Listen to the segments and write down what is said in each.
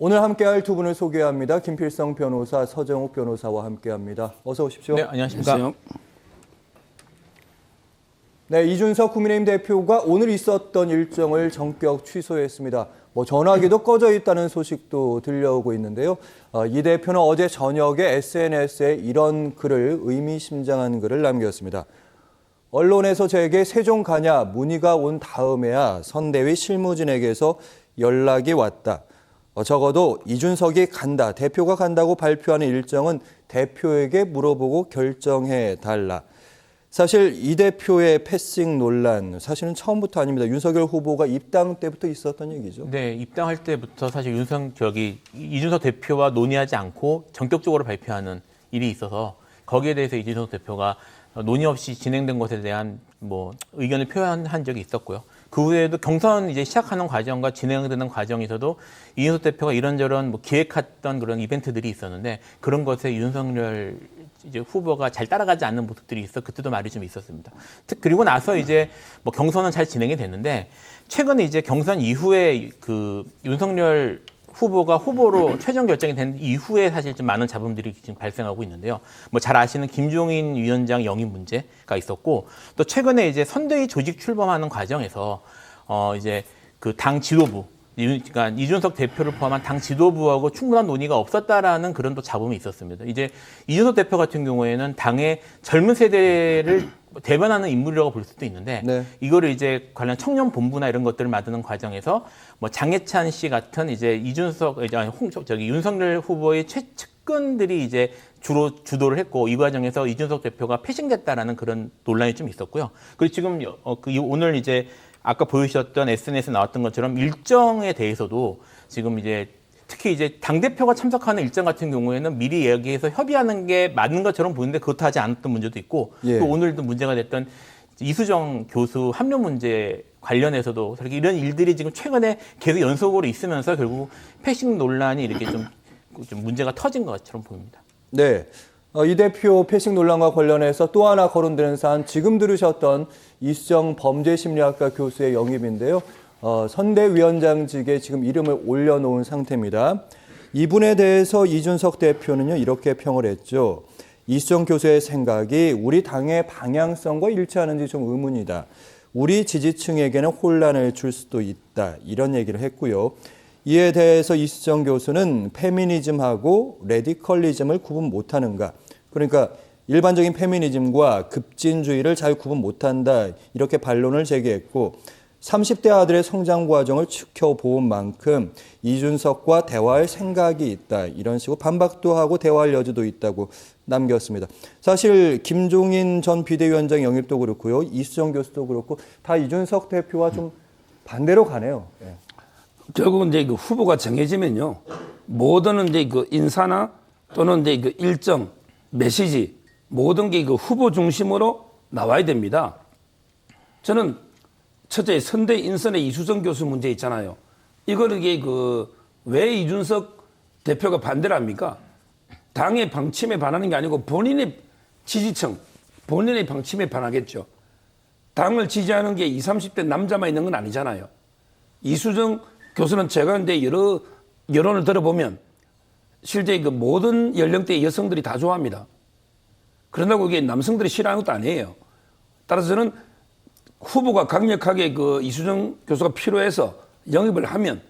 오늘 함께할 두 분을 소개합니다. 김필성 변호사, 서정욱 변호사와 함께합니다. 어서 오십시오. 네, 안녕하십니까. 네, 이준석 국민의힘 대표가 오늘 있었던 일정을 전격 취소했습니다. 전화기도 꺼져 있다는 소식도 들려오고 있는데요. 이 대표는 어제 저녁에 SNS에 이런 글을 의미심장한 글을 남겼습니다. 언론에서 제게 세종 가냐 문의가 온 다음에야 선대위 실무진에게서 연락이 왔다. 적어도 이준석이 간다, 대표가 간다고 발표하는 일정은 대표에게 물어보고 결정해 달라. 사실 이 대표의 패싱 논란, 사실은 처음부터 아닙니다. 윤석열 후보가 입당 때부터 있었던 얘기죠. 네, 입당할 때부터 사실 이준석 대표와 논의하지 않고 전격적으로 발표하는 일이 있어서 거기에 대해서 이준석 대표가 논의 없이 진행된 것에 대한 의견을 표현한 적이 있었고요. 그 후에도 경선 이제 시작하는 과정과 진행되는 과정에서도 이준석 대표가 이런저런 기획했던 그런 이벤트들이 있었는데 그런 것에 윤석열 후보가 잘 따라가지 않는 모습들이 있어 그때도 말이 좀 있었습니다. 그리고 나서 이제 경선은 잘 진행이 됐는데 최근에 이제 경선 이후에 그 윤석열 후보가 후보로 최종 결정이 된 이후에 사실 좀 많은 잡음들이 지금 발생하고 있는데요. 잘 아시는 김종인 위원장 영입 문제가 있었고 또 최근에 이제 선대위 조직 출범하는 과정에서 이제 그 당 지도부 그러니까 이준석 대표를 포함한 당 지도부하고 충분한 논의가 없었다라는 그런 또 잡음이 있었습니다. 이제 이준석 대표 같은 경우에는 당의 젊은 세대를 대변하는 인물이라고 볼 수도 있는데 네. 이거를 이제 관련 청년 본부나 이런 것들을 만드는 과정에서 장해찬 씨 같은 이제 윤석열 후보의 최측근들이 이제 주로 주도를 했고 이 과정에서 이준석 대표가 패싱됐다라는 그런 논란이 좀 있었고요. 그리고 지금 오늘 이제 아까 보여주셨던 SNS에 나왔던 것처럼 일정에 대해서도 지금 이제 특히 이제 당대표가 참석하는 일정 같은 경우에는 미리 얘기해서 협의하는 게 맞는 것처럼 보이는데 그것도 하지 않았던 문제도 있고 예. 또 오늘도 문제가 됐던 이수정 교수 합류 문제 관련해서도 이런 일들이 지금 최근에 계속 연속으로 있으면서 결국 패싱 논란이 이렇게 좀 문제가 터진 것처럼 보입니다. 네. 이 대표 패싱 논란과 관련해서 또 하나 거론되는 사안, 지금 들으셨던 이수정 범죄심리학과 교수의 영입인데요. 선대위원장직에 지금 이름을 올려놓은 상태입니다. 이분에 대해서 이준석 대표는요, 이렇게 평을 했죠. 이수정 교수의 생각이 우리 당의 방향성과 일치하는지 좀 의문이다. 우리 지지층에게는 혼란을 줄 수도 있다. 이런 얘기를 했고요. 이에 대해서 이수정 교수는 페미니즘하고 레디컬리즘을 구분 못하는가. 그러니까 일반적인 페미니즘과 급진주의를 잘 구분 못한다. 이렇게 반론을 제기했고 30대 아들의 성장 과정을 지켜본 만큼 이준석과 대화할 생각이 있다. 이런 식으로 반박도 하고 대화할 여지도 있다고 남겼습니다. 사실 김종인 전 비대위원장 영입도 그렇고요. 이수정 교수도 그렇고 다 이준석 대표와 좀 반대로 가네요. 네. 결국은 이제 그 후보가 정해지면요. 모든 이제 그 인사나 또는 이제 그 일정, 메시지 모든 게 그 후보 중심으로 나와야 됩니다. 저는 첫째 선대 인선의 이수정 교수 문제 있잖아요. 이거를 이게 왜 이준석 대표가 반대를 합니까? 당의 방침에 반하는 게 아니고 본인의 지지층, 본인의 방침에 반하겠죠. 당을 지지하는 게 20, 30대 남자만 있는 건 아니잖아요. 이수정 교수는 제가 근데 여러 여론을 들어보면 실제 그 모든 연령대의 여성들이 다 좋아합니다. 그런다고 이게 남성들이 싫어하는 것도 아니에요. 따라서 저는 후보가 강력하게 그 이수정 교수가 필요해서 영입을 하면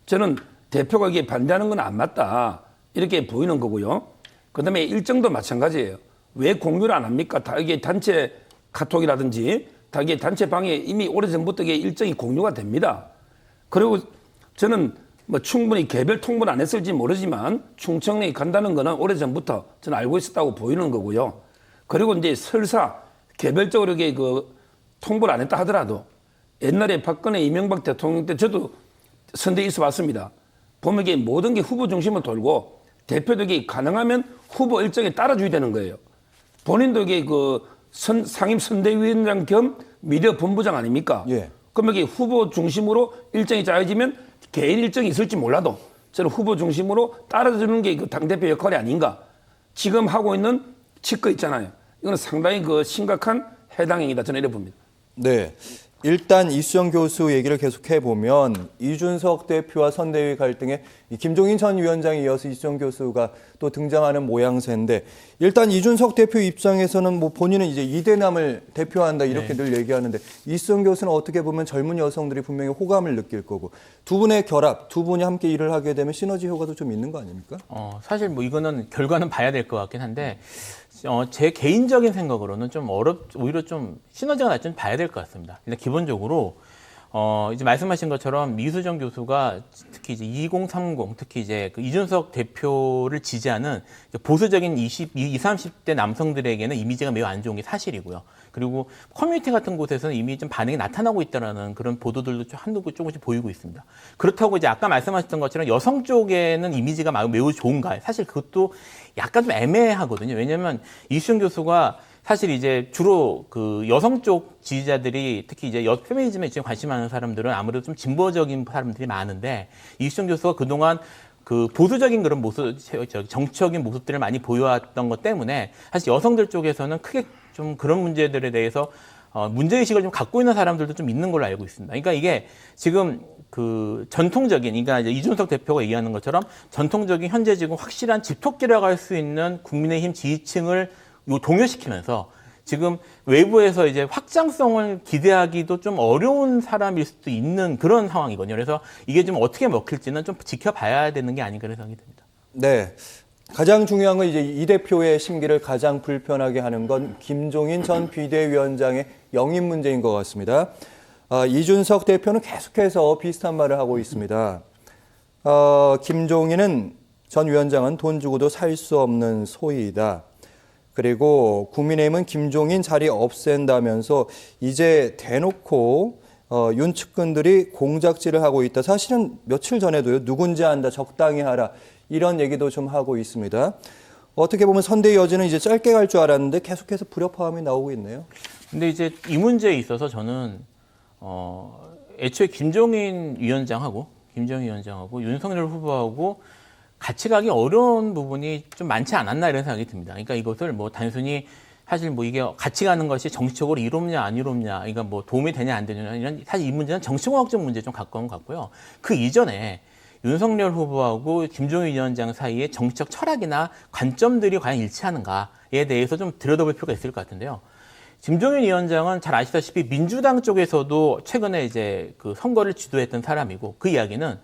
저는 대표가 이게 반대하는 건 안 맞다. 이렇게 보이는 거고요. 그 다음에 일정도 마찬가지예요. 왜 공유를 안 합니까? 다 이게 단체 카톡이라든지 다 이게 단체 방에 이미 오래전부터 이게 일정이 공유가 됩니다. 그리고 저는 충분히 개별 통보를 안 했을지 모르지만 충청에 간다는 거는 오래전부터 저는 알고 있었다고 보이는 거고요. 그리고 이제 설사 개별적으로 이게 통보를 안 했다 하더라도 옛날에 박근혜 이명박 대통령 때 저도 선대에 있어 봤습니다. 보면 이게 모든 게 후보 중심으로 돌고 대표들이 가능하면 후보 일정에 따라줘야 되는 거예요. 본인도 이게 상임 선대위원장 겸 미디어 본부장 아닙니까? 예. 그러면 이게 후보 중심으로 일정이 짜여지면 개인 일정이 있을지 몰라도 저는 후보 중심으로 따라주는 게 당대표 역할이 아닌가. 지금 하고 있는 직거 있잖아요. 이거는 상당히 심각한 해당 행위다. 저는 이렇게 봅니다. 네. 일단 이수정 교수 얘기를 계속해 보면 이준석 대표와 선대위 갈등에 이 김종인 전 위원장에 이어서 이수정 교수가 또 등장하는 모양새인데 일단 이준석 대표 입장에서는 뭐 본인은 이제 이대남을 대표한다 이렇게 늘 얘기하는데 이수정 교수는 어떻게 보면 젊은 여성들이 분명히 호감을 느낄 거고 두 분의 결합, 두 분이 함께 일을 하게 되면 시너지 효과도 좀 있는 거 아닙니까? 사실 뭐 이거는 결과는 봐야 될 것 같긴 한데 제 개인적인 생각으로는 좀 오히려 좀 시너지가 날지 좀 봐야 될 것 같습니다. 일단 기본적으로 이제 말씀하신 것처럼 이수정 교수가 특히 이제 2030 특히 이제 그 이준석 대표를 지지하는 보수적인 20, 30대 남성들에게는 이미지가 매우 안 좋은 게 사실이고요. 그리고 커뮤니티 같은 곳에서는 이미 좀 반응이 나타나고 있다라는 그런 보도들도 조금씩 보이고 있습니다. 그렇다고 이제 아까 말씀하셨던 것처럼 여성 쪽에는 이미지가 매우 좋은가? 사실 그것도 약간 좀 애매하거든요. 왜냐하면 이수정 교수가 사실 이제 주로 그 여성 쪽 지지자들이 특히 이제 페미니즘에 관심 많은 사람들은 아무래도 좀 진보적인 사람들이 많은데 이수정 교수가 그동안 그 보수적인 그런 모습, 정치적인 모습들을 많이 보여왔던 것 때문에 사실 여성들 쪽에서는 크게 좀 그런 문제들에 대해서 문제의식을 좀 갖고 있는 사람들도 좀 있는 걸로 알고 있습니다. 그러니까 이게 지금 그 전통적인, 그러니까 이제 이준석 대표가 얘기하는 것처럼 전통적인 현재 지금 확실한 집토끼라고 할 수 있는 국민의힘 지지층을 동요시키면서 지금 외부에서 이제 확장성을 기대하기도 좀 어려운 사람일 수도 있는 그런 상황이거든요. 그래서 이게 좀 어떻게 먹힐지는 좀 지켜봐야 되는 게 아닌가 그런 생각이 듭니다. 네. 가장 중요한 건 이제 이 대표의 심기를 가장 불편하게 하는 건 김종인 전 비대위원장의 영입 문제인 것 같습니다. 이준석 대표는 계속해서 비슷한 말을 하고 있습니다. 김종인 전 위원장은 돈 주고도 살 수 없는 소이다. 그리고 국민의힘은 김종인 자리 없앤다면서 이제 대놓고 윤 측근들이 공작질을 하고 있다. 사실은 며칠 전에도요. 누군지 안다. 적당히 하라. 이런 얘기도 좀 하고 있습니다. 어떻게 보면 선대위 여지는 이제 짧게 갈 줄 알았는데 계속해서 불협화음이 나오고 있네요. 근데 이제 이 문제에 있어서 저는 애초에 김종인 위원장하고 윤석열 후보하고 같이 가기 어려운 부분이 좀 많지 않았나 이런 생각이 듭니다. 그러니까 이것을 뭐 단순히 사실 뭐 이게 같이 가는 것이 정치적으로 이롭냐 안 이롭냐, 그러니까 뭐 도움이 되냐 안 되냐 이런 사실 이 문제는 정치공학적 문제에 좀 가까운 것 같고요. 그 이전에 윤석열 후보하고 김종인 위원장 사이의 정치적 철학이나 관점들이 과연 일치하는가에 대해서 좀 들여다볼 필요가 있을 것 같은데요. 김종인 위원장은 잘 아시다시피 민주당 쪽에서도 최근에 이제 그 선거를 주도했던 사람이고 그 이야기는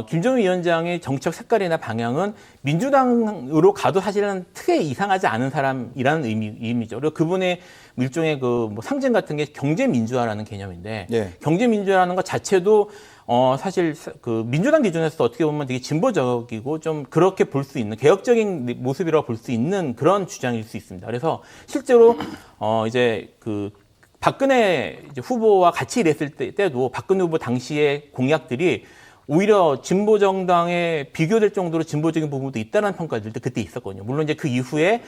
김종인 위원장의 정책 색깔이나 방향은 민주당으로 가도 사실은 크게 이상하지 않은 사람이라는 의미죠. 그리고 그분의 일종의 그 뭐 상징 같은 게 경제민주화라는 개념인데 예. 경제민주화라는 것 자체도 사실 그 민주당 기준에서 어떻게 보면 되게 진보적이고 좀 그렇게 볼 수 있는 개혁적인 모습이라고 볼 수 있는 그런 주장일 수 있습니다. 그래서 실제로 이제 그 박근혜 이제 후보와 같이 일했을 때도 박근혜 후보 당시의 공약들이 오히려 진보 정당에 비교될 정도로 진보적인 부분도 있다는 평가들도 그때 있었거든요. 물론 이제 그 이후에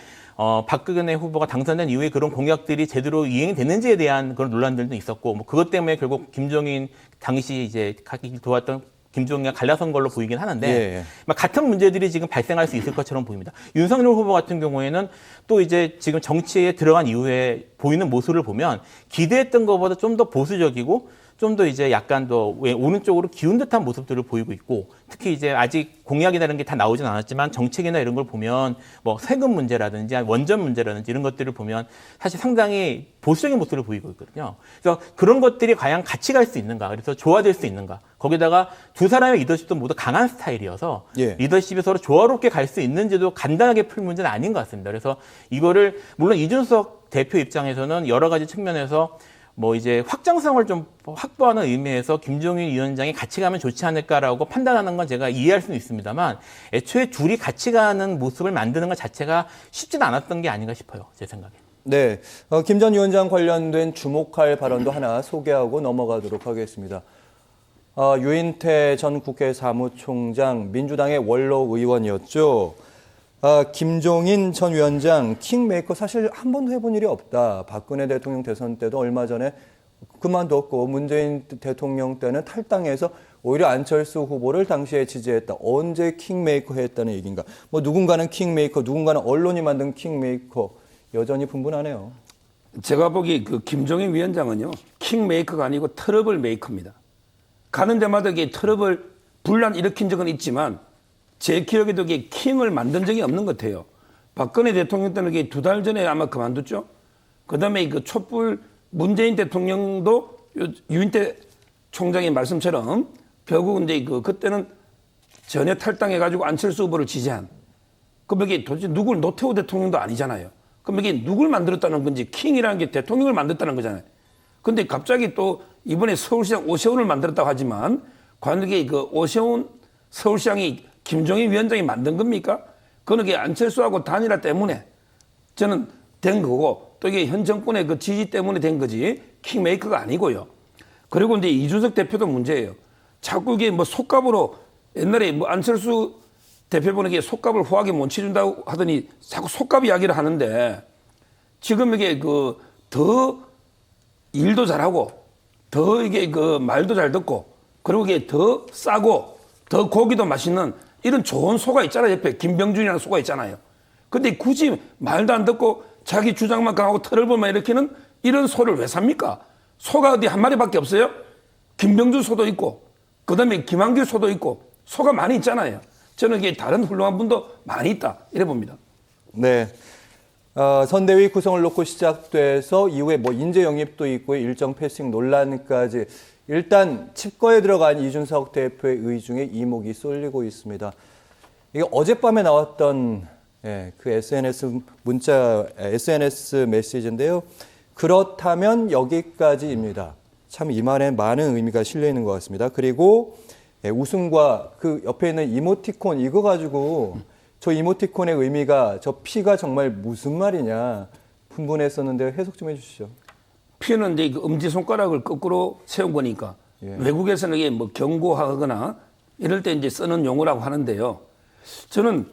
박근혜 후보가 당선된 이후에 그런 공약들이 제대로 이행이 됐는지에 대한 그런 논란들도 있었고, 뭐 그것 때문에 결국 김종인 당시 이제 도왔던 김종인과 갈라선 걸로 보이긴 하는데, 예. 같은 문제들이 지금 발생할 수 있을 것처럼 보입니다. 윤석열 후보 같은 경우에는 또 이제 지금 정치에 들어간 이후에 보이는 모습을 보면 기대했던 것보다 좀 더 보수적이고 좀 더 이제 약간 더 오른쪽으로 기운 듯한 모습들을 보이고 있고, 특히 이제 아직 공약이라는 게 다 나오진 않았지만 정책이나 이런 걸 보면 뭐 세금 문제라든지 원전 문제라든지 이런 것들을 보면 사실 상당히 보수적인 모습을 보이고 있거든요. 그래서 그런 것들이 과연 같이 갈 수 있는가, 그래서 조화될 수 있는가. 거기다가 두 사람의 리더십도 모두 강한 스타일이어서 예. 리더십이 서로 조화롭게 갈 수 있는지도 간단하게 풀 문제는 아닌 것 같습니다. 그래서 이거를 물론 이준석 대표 입장에서는 여러 가지 측면에서 뭐 이제 확장성을 좀 확보하는 의미에서 김종인 위원장이 같이 가면 좋지 않을까라고 판단하는 건 제가 이해할 수는 있습니다만, 애초에 둘이 같이 가는 모습을 만드는 것 자체가 쉽지는 않았던 게 아닌가 싶어요, 제 생각에. 네, 김 전 위원장 관련된 주목할 발언도 하나 소개하고 넘어가도록 하겠습니다. 유인태 전 국회 사무총장, 민주당의 원로 의원이었죠. 김종인 전 위원장 킹메이커 사실 한 번도 해본 일이 없다. 박근혜 대통령 대선 때도 얼마 전에 그만뒀고 문재인 대통령 때는 탈당해서 오히려 안철수 후보를 당시에 지지했다. 언제 킹메이커 했다는 얘기인가. 뭐 누군가는 킹메이커, 누군가는 언론이 만든 킹메이커. 여전히 분분하네요. 제가 보기 그 김종인 위원장은요, 킹메이커가 아니고 트러블 메이커입니다. 가는 데마다 이게 트러블 분란 일으킨 적은 있지만 제 기억에도 이게 킹을 만든 적이 없는 것 같아요. 박근혜 대통령 때는 이게 2달 전에 아마 그만뒀죠. 그 다음에 그 촛불 문재인 대통령도 유인태 총장의 말씀처럼 결국은 이제 그때는 전혀 탈당해가지고 안철수 후보를 지지한. 그럼 이게 도대체 누굴 노태우 대통령도 아니잖아요. 그럼 이게 누굴 만들었다는 건지 킹이라는 게 대통령을 만들었다는 거잖아요. 근데 갑자기 또 이번에 서울시장 오세훈을 만들었다고 하지만 과연 이게 그 오세훈 서울시장이 김종인 위원장이 만든 겁니까? 그건 이게 안철수하고 단일화 때문에 저는 된 거고 또 이게 현 정권의 그 지지 때문에 된 거지 킹메이커가 아니고요. 그리고 이제 이준석 대표도 문제예요. 자꾸 이게 뭐 속값으로 옛날에 뭐 안철수 대표분에게 속값을 후하게 못 치준다고 하더니 자꾸 속값 이야기를 하는데 지금 이게 그 더 일도 잘하고 더 이게 그 말도 잘 듣고 그리고 이게 더 싸고 더 고기도 맛있는 이런 좋은 소가 있잖아요. 옆에 김병준이라는 소가 있잖아요. 근데 굳이 말도 안 듣고 자기 주장만 강하고 털을보만 일으키는 이런 소를 왜 삽니까? 소가 어디 한 마리밖에 없어요? 김병준 소도 있고 그다음에 김한길 소도 있고 소가 많이 있잖아요. 저는 이게 다른 훌륭한 분도 많이 있다 이래 봅니다. 네. 선대위 구성을 놓고 시작돼서 이후에 뭐 인재 영입도 있고 일정 패싱 논란까지 일단 칩거에 들어간 이준석 대표의 의중에 이목이 쏠리고 있습니다. 이게 어젯밤에 나왔던 그 SNS 문자, SNS 메시지인데요. 그렇다면 여기까지입니다. 참 이 말에 많은 의미가 실려 있는 것 같습니다. 그리고 웃음과 그 옆에 있는 이모티콘 이거 가지고 저 이모티콘의 의미가 저 피가 정말 무슨 말이냐 분분했었는데 해석 좀 해주시죠. 피는 이제 그 엄지손가락을 거꾸로 세운 거니까 외국에서는 이게 뭐 경고하거나 이럴 때 이제 쓰는 용어라고 하는데요. 저는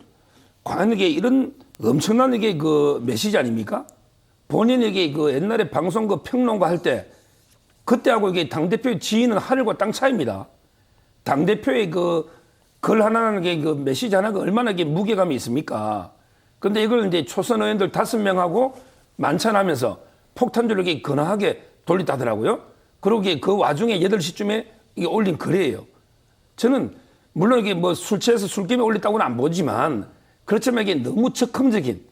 과연 이게 이런 엄청난 이게 그 메시지 아닙니까? 본인에게 그 옛날에 방송 그 평론가 할 때 그때하고 이게 당대표의 지위는 하늘과 땅 차이입니다. 당대표의 그 글 하나는 게 그 메시지 하나가 얼마나 이게 무게감이 있습니까? 근데 이걸 이제 초선 의원들 5명하고 만찬하면서 폭탄주를 이렇게 근하게 돌리다더라고요. 그러고 그 와중에 8시쯤에 이게 올린 글이에요. 저는 물론 이게 뭐 술 취해서 술김에 올렸다고는 안 보지만 그렇지만 이게 너무 적극적인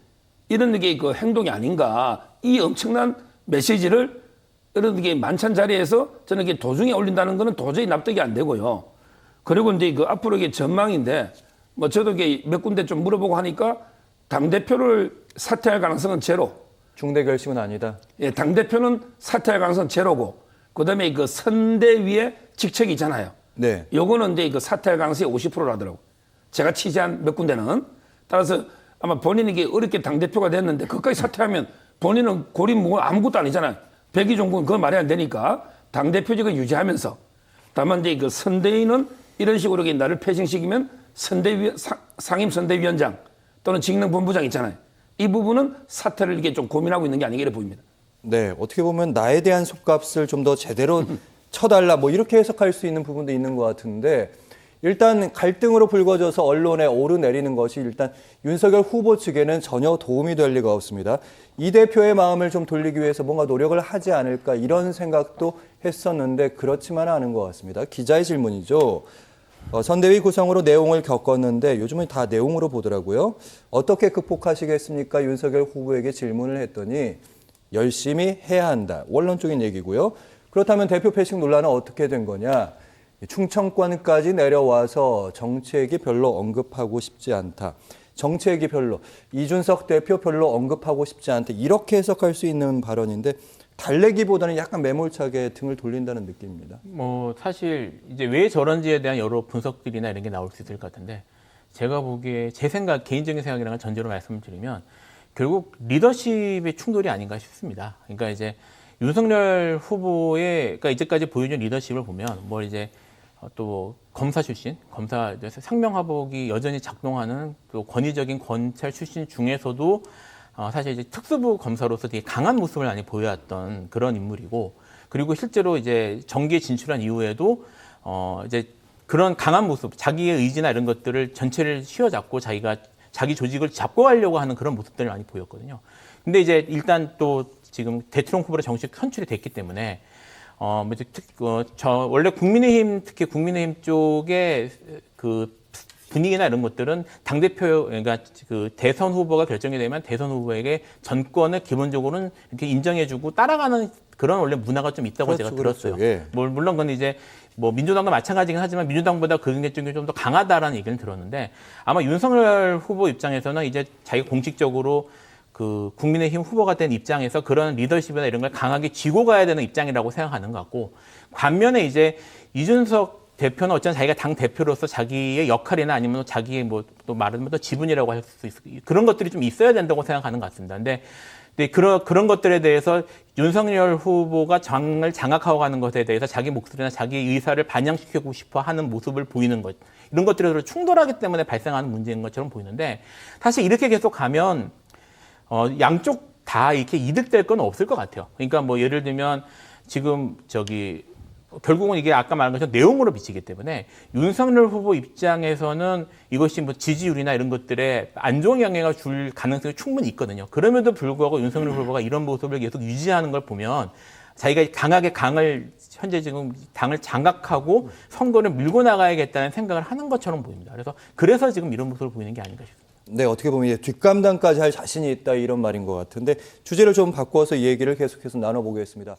이런 게 그 행동이 아닌가. 이 엄청난 메시지를 이런 게 만찬 자리에서 저는 이게 도중에 올린다는 거는 도저히 납득이 안 되고요. 그리고 이제 그 앞으로 이게 전망인데 뭐 저도 이게 몇 군데 좀 물어보고 하니까 당대표를 사퇴할 가능성은 제로. 중대 결심은 아니다. 예, 당대표는 사퇴할 가능성은 제로고 그다음에 그 선대위의 직책이 있잖아요. 네. 요거는 이제 그 사퇴할 가능성이 50%라더라고. 제가 취재한 몇 군데는. 따라서 아마 본인이 이게 어렵게 당대표가 됐는데 그까지 사퇴하면 본인은 고립무원 아무것도 아니잖아요. 백의종군 그건 말이 안 되니까 당대표직을 유지하면서 다만 이제 그 선대위는 이런 식으로 나를 패싱시키면 상임선대위원장 또는 직능본부장 있잖아요. 이 부분은 사퇴를 이게 좀 고민하고 있는 게 아니겠 이래 보입니다. 네, 어떻게 보면 나에 대한 속값을 좀 더 제대로 쳐달라 뭐 이렇게 해석할 수 있는 부분도 있는 것 같은데 일단 갈등으로 불거져서 언론에 오르내리는 것이 일단 윤석열 후보 측에는 전혀 도움이 될 리가 없습니다. 이 대표의 마음을 좀 돌리기 위해서 뭔가 노력을 하지 않을까 이런 생각도 했었는데 그렇지만은 않은 것 같습니다. 기자의 질문이죠. 선대위 구성으로 내용을 겪었는데 요즘은 다 내용으로 보더라고요. 어떻게 극복하시겠습니까? 윤석열 후보에게 질문을 했더니 열심히 해야 한다. 원론적인 얘기고요. 그렇다면 대표 패싱 논란은 어떻게 된 거냐? 충청권까지 내려와서 정책이 별로 언급하고 싶지 않다. 정책이 별로, 이준석 대표 별로 언급하고 싶지 않다. 이렇게 해석할 수 있는 발언인데 달래기보다는 약간 매몰차게 등을 돌린다는 느낌입니다. 뭐 사실 이제 왜 저런지에 대한 여러 분석들이나 이런 게 나올 수 있을 것 같은데 제가 보기에 제 생각, 개인적인 생각이랑은 전제로 말씀을 드리면 결국 리더십의 충돌이 아닌가 싶습니다. 그러니까 이제 윤석열 후보의 그러니까 이제까지 보여준 리더십을 보면 뭐 이제 또 검사 출신, 검사 상명하복이 여전히 작동하는 또 권위적인 검찰 출신 중에서도 사실 이제 특수부 검사로서 되게 강한 모습을 많이 보여왔던 그런 인물이고, 그리고 실제로 이제 정계에 진출한 이후에도 이제 그런 강한 모습, 자기의 의지나 이런 것들을 전체를 휘어잡고 자기 조직을 잡고 가려고 하는 그런 모습들을 많이 보였거든요. 근데 이제 일단 또 지금 대통령 후보로 정식 선출이 됐기 때문에 원래 국민의힘 특히 국민의힘 쪽에 그 분위기나 이런 것들은 당 대표 그러니까 그 대선 후보가 결정이 되면 대선 후보에게 전권을 기본적으로는 이렇게 인정해주고 따라가는 그런 원래 문화가 좀 있다고 제가 들었어요. 예. 물론 그건 이제 뭐 민주당도 마찬가지긴 하지만 민주당보다 그 게 좀 더 강하다라는 얘기는 들었는데 아마 윤석열 후보 입장에서는 이제 자기가 공식적으로 그 국민의힘 후보가 된 입장에서 그런 리더십이나 이런 걸 강하게 쥐고 가야 되는 입장이라고 생각하는 것 같고 반면에 이제 이준석 대표는 어쩌면 자기가 당 대표로서 자기의 역할이나 아니면 자기의 뭐 또 말하면 또 지분이라고 할 수 있을 그런 것들이 좀 있어야 된다고 생각하는 것 같습니다. 근데 그런 것들에 대해서 윤석열 후보가 당을 장악하고 가는 것에 대해서 자기 목소리나 자기 의사를 반영시키고 싶어 하는 모습을 보이는 것 이런 것들이 서로 충돌하기 때문에 발생하는 문제인 것처럼 보이는데 사실 이렇게 계속 가면 양쪽 다 이렇게 이득될 건 없을 것 같아요. 그러니까 뭐 예를 들면 지금 결국은 이게 아까 말한 것처럼 내용으로 비치기 때문에 윤석열 후보 입장에서는 이것이 뭐 지지율이나 이런 것들에 안 좋은 영향을 줄 가능성이 충분히 있거든요. 그럼에도 불구하고 윤석열 후보가 이런 모습을 계속 유지하는 걸 보면 자기가 강하게 현재 지금 당을 장악하고 선거를 밀고 나가야겠다는 생각을 하는 것처럼 보입니다. 그래서 지금 이런 모습을 보이는 게 아닌가 싶습니다. 네, 어떻게 보면 이제 뒷감당까지 할 자신이 있다 이런 말인 것 같은데 주제를 좀 바꿔서 이 얘기를 계속해서 나눠보겠습니다.